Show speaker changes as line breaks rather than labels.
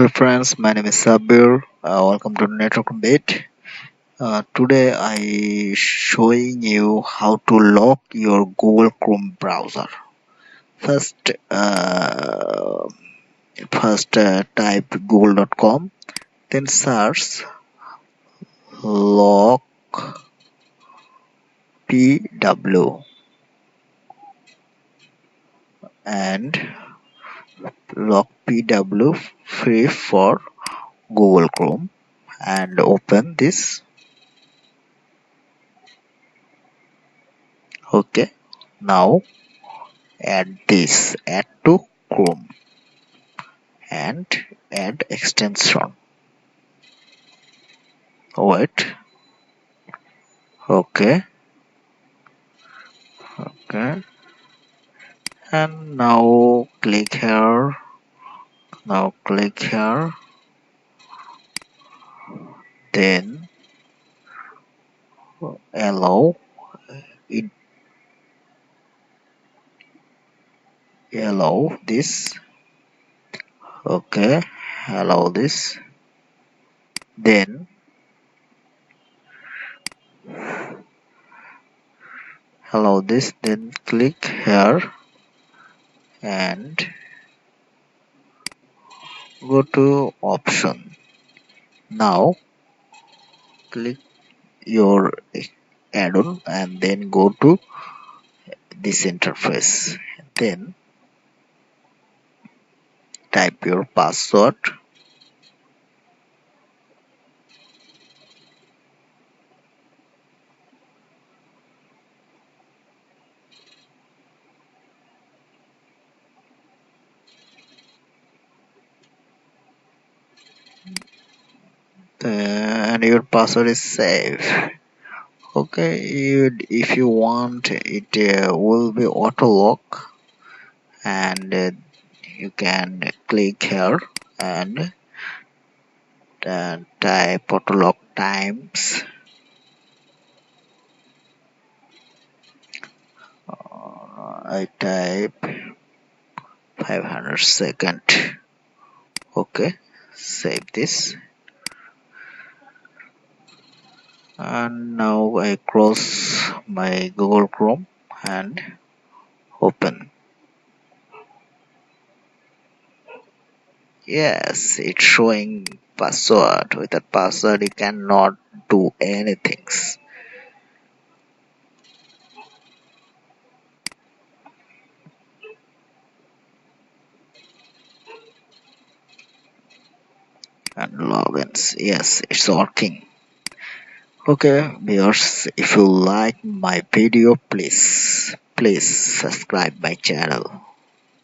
Hello friends, my name is Sabir. Welcome to Network Bit. Today I showing you how to lock your Google Chrome browser. First, type google.com, then search lock pw and lock pw free for Google Chrome and open this. Okay, now add to Chrome and add extension. Wait. Okay. Okay. And now click here. Now click here. Then allow it. Allow this. Okay. Allow this. Then allow this. Then click here and go to option. Now click your add-on and then go to this interface. Then type your password. And your password is safe. Okay, if you want it will be auto lock, and you can click here and type auto lock times. I type 500 second. Okay, save this. And now I close my Google Chrome and open. Yes, it's showing password. With that password you cannot do anything. And logins. Yes, it's working. Okay, viewers, if you like my video, please subscribe my channel.